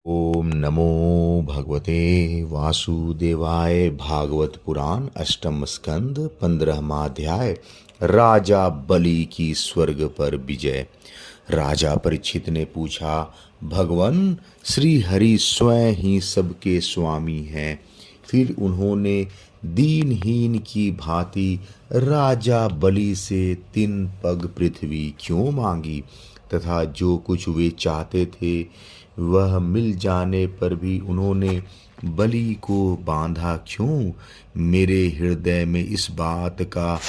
ओम नमो भगवते वासुदेवाय। भागवत पुराण अष्टम स्कंद 15वां अध्याय। राजा बलि की स्वर्ग पर विजय। राजा परीक्षित ने पूछा, भगवान श्री हरि स्वयं ही सबके स्वामी हैं, फिर उन्होंने दीनहीन की भांति राजा बलि से 3 पग पृथ्वी क्यों मांगी, तथा जो कुछ वे चाहते थे वह मिल जाने पर भी उन्होंने बलि को बांधा क्यों। मेरे हृदय में इस बात का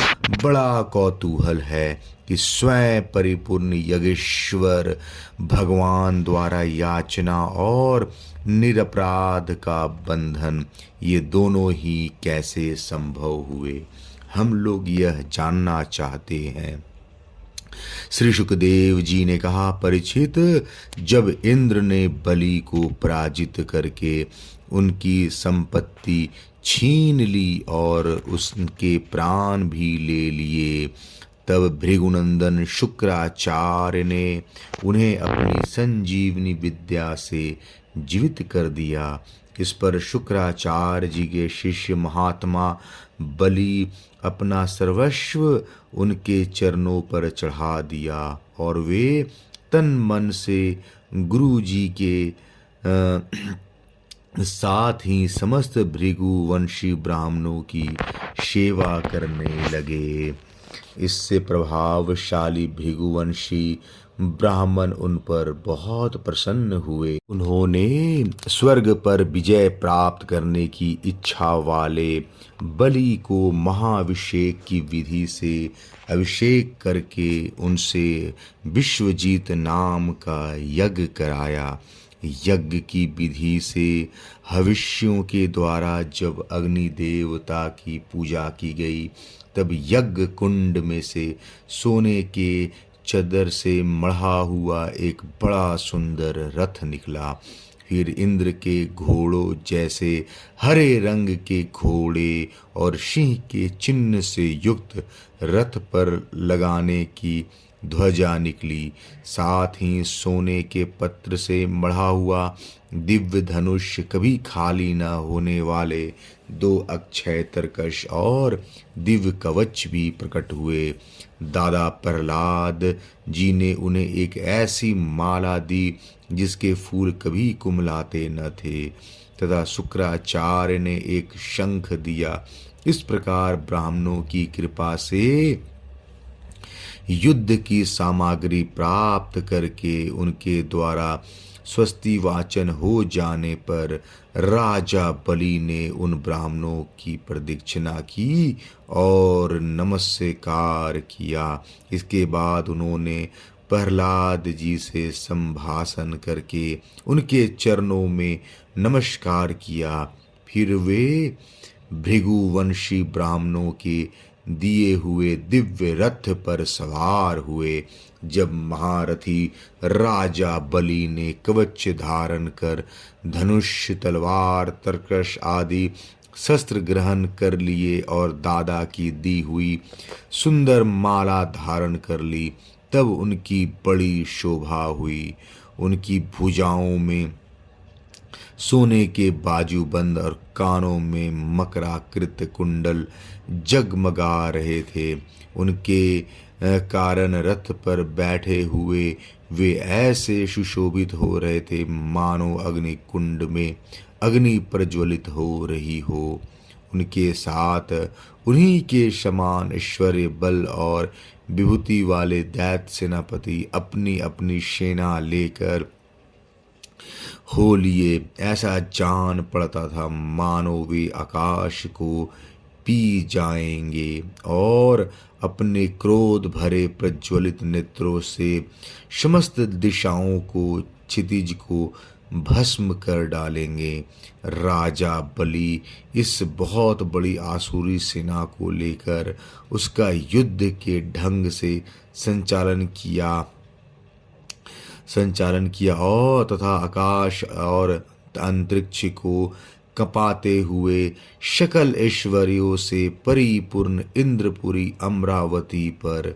बड़ा कौतूहल है कि स्वयं परिपूर्ण यज्ञेश्वर भगवान द्वारा याचना और निरपराध का बंधन, ये दोनों ही कैसे संभव हुए, हम लोग यह जानना चाहते हैं। श्री सुखदेव जी ने कहा, परीक्षित, जब इंद्र ने बलि को पराजित करके उनकी संपत्ति छीन ली और उसके प्राण भी ले लिए, तब भृगुनंदन शुक्राचार्य ने उन्हें अपनी संजीवनी विद्या से जीवित कर दिया। इस पर शुक्राचार्य जी के शिष्य महात्मा बलि अपना सर्वस्व उनके चरणों पर चढ़ा दिया और वे तन मन से गुरु जी के साथ ही समस्त भृगुवंशी ब्राह्मणों की सेवा करने लगे। इससे प्रभावशाली भृगुवंशी ब्राह्मण उन पर बहुत प्रसन्न हुए। उन्होंने स्वर्ग पर विजय प्राप्त करने की इच्छा वाले बलि को महाभिषेक की विधि से अभिषेक करके उनसे विश्वजीत नाम का यज्ञ कराया। यज्ञ की विधि से हविष्यों के द्वारा जब अग्नि देवता की पूजा की गई, तब यज्ञ कुंड में से सोने के चदर से मढ़ा हुआ एक बड़ा सुंदर रथ निकला। फिर इंद्र के घोड़ों जैसे हरे रंग के घोड़े और सिंह के चिन्ह से युक्त रथ पर लगाने की ध्वजा निकली। साथ ही सोने के पत्र से मढ़ा हुआ दिव्य धनुष, कभी खाली न होने वाले 2 अक्षय तरकश और दिव्य कवच भी प्रकट हुए। दादा प्रहलाद जी ने उन्हें एक ऐसी माला दी जिसके फूल कभी कुमलाते न थे, तथा शुक्राचार्य ने एक शंख दिया। इस प्रकार ब्राह्मणों की कृपा से युद्ध की सामग्री प्राप्त करके उनके द्वारा स्वस्ति वाचन हो जाने पर राजा बलि ने उन ब्राह्मणों की प्रदक्षिणा की और नमस्कार किया। इसके बाद उन्होंने प्रहलाद जी से संभाषण करके उनके चरणों में नमस्कार किया। फिर वे भृगुवंशी ब्राह्मणों के दिए हुए दिव्य रथ पर सवार हुए। जब महारथी राजा बलि ने कवच धारण कर धनुष, तलवार, तरकश आदि शस्त्र ग्रहण कर लिए और दादा की दी हुई सुंदर माला धारण कर ली, तब उनकी बड़ी शोभा हुई। उनकी भुजाओं में सोने के बाजूबंद और कानों में मकराकृत कुंडल जगमगा रहे थे। उनके कारण रथ पर बैठे हुए वे ऐसे सुशोभित हो रहे थे मानो अग्नि कुंड में अग्नि प्रज्वलित हो रही हो। उनके साथ उन्हीं के समान ऐश्वर्य, बल और विभूति वाले दैत्य सेनापति अपनी अपनी सेना लेकर हो लिए। ऐसा जान पड़ता था मानो वे आकाश को पी जाएंगे और अपने क्रोध भरे प्रज्वलित नेत्रों से समस्त दिशाओं को, क्षितिज को भस्म कर डालेंगे। राजा बलि इस बहुत बड़ी आसुरी सेना को लेकर उसका युद्ध के ढंग से संचालन किया और तथा आकाश और अंतरिक्ष को कपाते हुए सकल ऐश्वर्यों से परिपूर्ण इंद्रपुरी अमरावती पर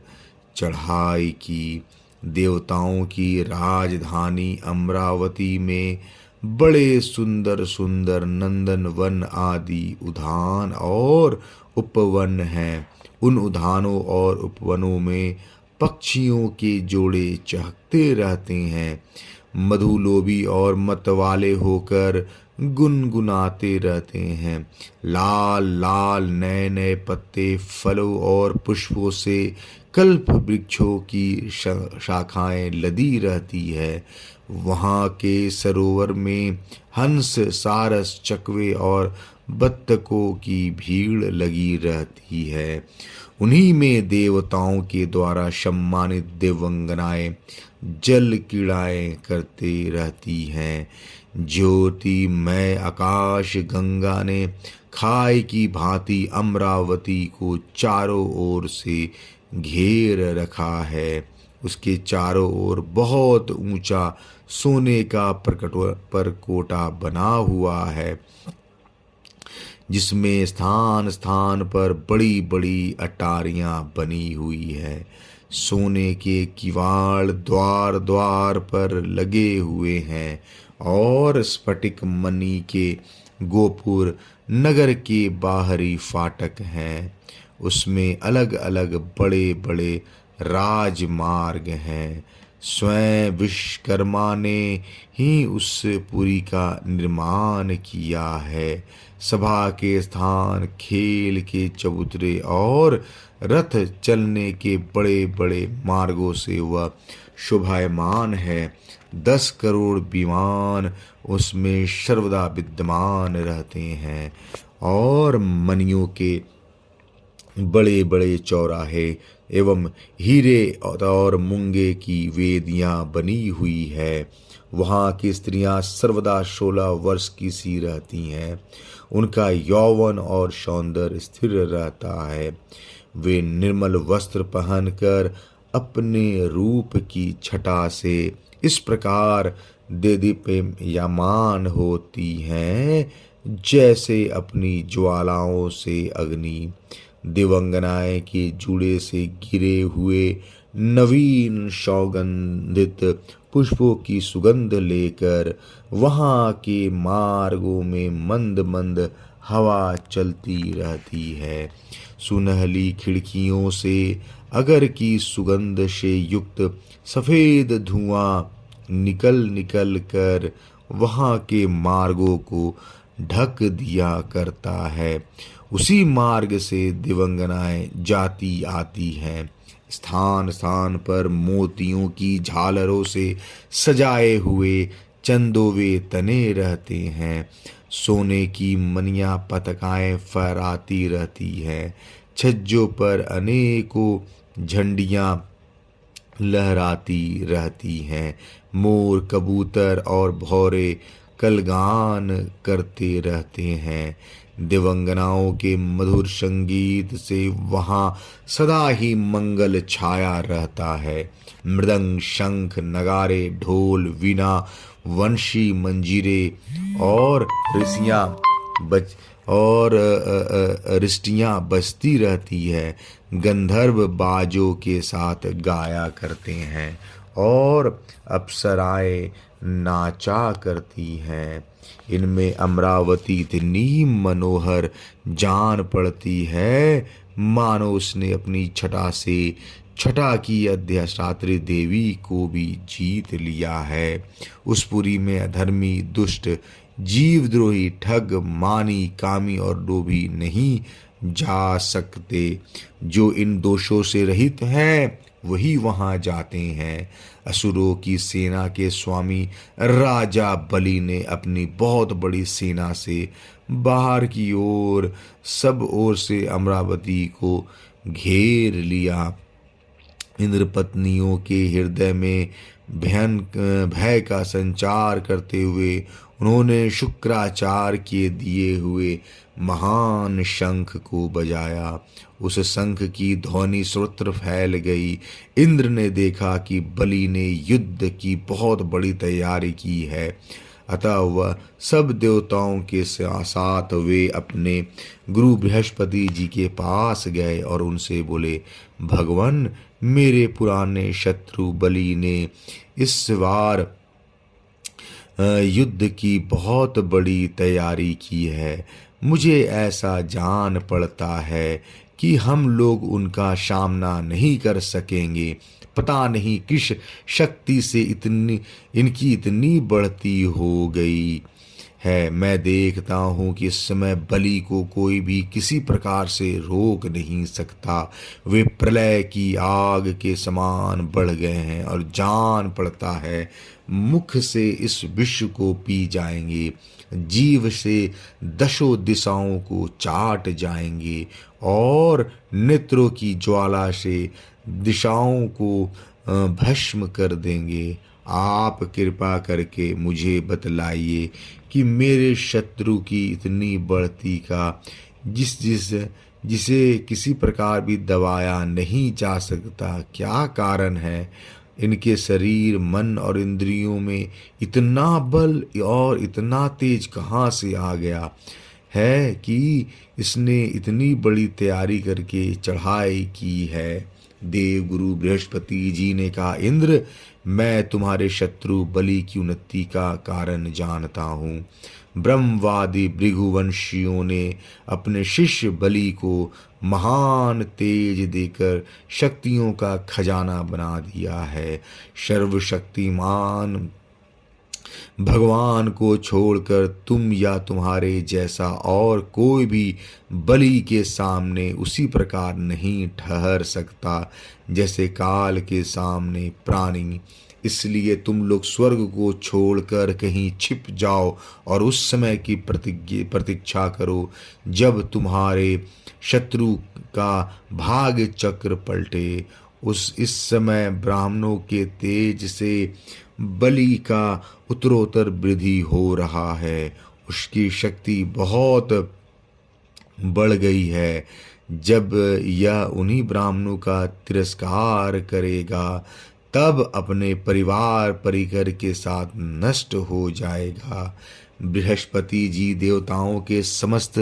चढ़ाई की। देवताओं की राजधानी अमरावती में बड़े सुंदर सुंदर नंदन वन आदि उद्यान और उपवन हैं। उन उद्यानों और उपवनों में पक्षियों के जोड़े चहकते रहते हैं, मधुलोभी और मतवाले होकर गुनगुनाते रहते हैं। लाल लाल नए नए पत्ते, फलों और पुष्पों से कल्प वृक्षों की शाखाएं लदी रहती है। वहाँ के सरोवर में हंस, सारस, चकवे और बत्तकों की भीड़ लगी रहती है। उन्हीं में देवताओं के द्वारा सम्मानित देवंगनाएं जल क्रीड़ाएं करते रहती हैं। ज्योतिमय आकाश गंगा ने खाई की भांति अमरावती को चारों ओर से घेर रखा है। उसके चारों ओर बहुत ऊंचा सोने का परकोटा बना हुआ है, जिसमें स्थान स्थान पर बड़ी बड़ी अटारियां बनी हुई है। सोने के किवाड़ द्वार द्वार पर लगे हुए हैं और स्फटिक मणि के गोपुर नगर के बाहरी फाटक हैं। उसमें अलग अलग बड़े बड़े राजमार्ग हैं। स्वयं विश्वकर्मा ने ही उस पुरी का निर्माण किया है। सभा के स्थान, खेल के चबूतरे और रथ चलने के बड़े बड़े मार्गों से वह शोभायमान है। 10 करोड़ विमान उसमें सर्वदा विद्यमान रहते हैं और मणियों के बड़े बड़े चौराहे एवं हीरे और मूंगे की वेदियां बनी हुई है। वहाँ की स्त्रियां सर्वदा 16 वर्ष की सी रहती हैं। उनका यौवन और सौंदर्य स्थिर रहता है। वे निर्मल वस्त्र पहनकर अपने रूप की छटा से इस प्रकार देदीप्यमान होती हैं जैसे अपनी ज्वालाओं से अग्नि। दिवंगनाएं के जूड़े से गिरे हुए नवीन सौगंधित पुष्पों की सुगंध लेकर वहाँ के मार्गों में मंद मंद हवा चलती रहती है। सुनहली खिड़कियों से अगर की सुगंध से युक्त सफेद धुआं निकल निकल कर वहाँ के मार्गों को ढक दिया करता है। उसी मार्ग से दिवंगनाएं जाती आती हैं। स्थान स्थान पर मोतियों की झालरों से सजाए हुए चंदोवे तने रहते हैं। सोने की मनियां पतकाएं फहराती रहती हैं। छज्जों पर अनेकों झंडियां लहराती रहती हैं। मोर, कबूतर और भौरे कलगान करते रहते हैं। दिवंगनाओं के मधुर संगीत से वहाँ सदा ही मंगल छाया रहता है। मृदंग, शंख, नगारे, ढोल, वीणा, वंशी, मंजीरे और रिष्टियाँ बजती रहती है। गंधर्व बाजों के साथ गाया करते हैं और अप्सराएं नाचा करती हैं। इनमें अमरावती इतनी मनोहर जान पड़ती है मानो उसने अपनी छटा से छटा की अधिष्ठात्री देवी को भी जीत लिया है। उस पुरी में अधर्मी, दुष्ट, जीवद्रोही, ठग, मानी, कामी और लोभी नहीं जा सकते। जो इन दोषों से रहित हैं वही वहां जाते हैं। असुरों की सेना के स्वामी राजा बलि ने अपनी बहुत बड़ी सेना से बाहर की ओर सब ओर से अमरावती को घेर लिया। इंद्रपत्नियों के हृदय में भय का संचार करते हुए उन्होंने शुक्राचार्य के दिए हुए महान शंख को बजाया। उस शंख की ध्वनि सर्वत्र फैल गई। इंद्र ने देखा कि बलि ने युद्ध की बहुत बड़ी तैयारी की है, अतः वह सब देवताओं के साथ वे अपने गुरु बृहस्पति जी के पास गए और उनसे बोले, भगवान, मेरे पुराने शत्रु बलि ने इस बार युद्ध की बहुत बड़ी तैयारी की है। मुझे ऐसा जान पड़ता है कि हम लोग उनका सामना नहीं कर सकेंगे। पता नहीं किस शक्ति से इनकी इतनी बढ़ती हो गई है। मैं देखता हूँ कि इस समय बलि को कोई भी किसी प्रकार से रोक नहीं सकता। वे प्रलय की आग के समान बढ़ गए हैं और जान पड़ता है मुख से इस विश्व को पी जाएंगे, जीव से दशों दिशाओं को चाट जाएंगे और नेत्रों की ज्वाला से दिशाओं को भस्म कर देंगे। आप कृपा करके मुझे बतलाइए कि मेरे शत्रु की इतनी बढ़ती का जिसे किसी प्रकार भी दबाया नहीं जा सकता क्या कारण है। इनके शरीर, मन और इंद्रियों में इतना बल और इतना तेज कहाँ से आ गया है कि इसने इतनी बड़ी तैयारी करके चढ़ाई की है। देव गुरु बृहस्पति जी ने कहा, इंद्र, मैं तुम्हारे शत्रु बलि की उन्नति का कारण जानता हूँ। ब्रह्मवादी भृगुवंशियों ने अपने शिष्य बलि को महान तेज देकर शक्तियों का खजाना बना दिया है। सर्वशक्तिमान भगवान को छोड़कर तुम या तुम्हारे जैसा और कोई भी बलि के सामने उसी प्रकार नहीं ठहर सकता जैसे काल के सामने प्राणी। इसलिए तुम लोग स्वर्ग को छोड़कर कहीं छिप जाओ और उस समय की प्रतीक्षा करो जब तुम्हारे शत्रु का भाग्य चक्र पलटे। इस समय ब्राह्मणों के तेज से बलि का उत्तरोत्तर वृद्धि हो रहा है। उसकी शक्ति बहुत बढ़ गई है। जब यह उन्हीं ब्राह्मणों का तिरस्कार करेगा तब अपने परिवार परिकर के साथ नष्ट हो जाएगा। बृहस्पति जी देवताओं के समस्त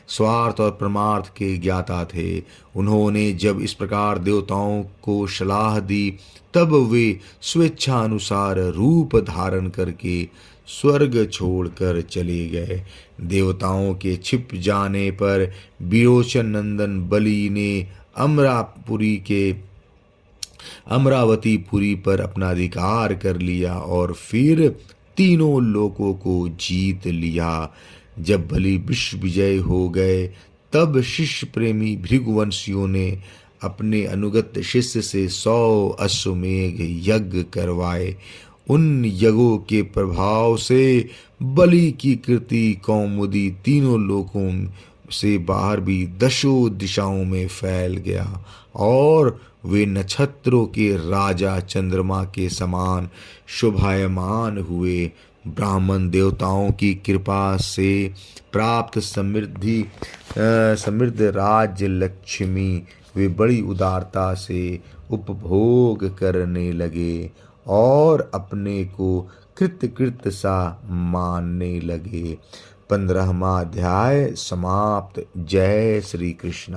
स्वार्थ और परमार्थ के ज्ञाता थे। उन्होंने जब इस प्रकार देवताओं को सलाह दी तब वे स्वेच्छानुसार रूप धारण करके स्वर्ग छोड़कर चले गए। देवताओं के छिप जाने पर विरोचन नंदन बलि ने अमरावतीपुरी पर अपना अधिकार कर लिया और फिर तीनों लोकों को जीत लिया। जब बलि विश्व विजय हो गए तब शिष्य प्रेमी भृगुवंशियों ने अपने अनुगत शिष्य से 100 अश्वमेघ यज्ञ करवाए। उन यज्ञों के प्रभाव से बलि की कृति कौमुदी तीनों लोकों से बाहर भी दशों दिशाओं में फैल गया और वे नक्षत्रों के राजा चंद्रमा के समान शोभायमान हुए। ब्राह्मण देवताओं की कृपा से प्राप्त समृद्ध राज्य लक्ष्मी वे बड़ी उदारता से उपभोग करने लगे और अपने को कृत सा मानने लगे। 15वां अध्याय समाप्त। जय श्री कृष्ण।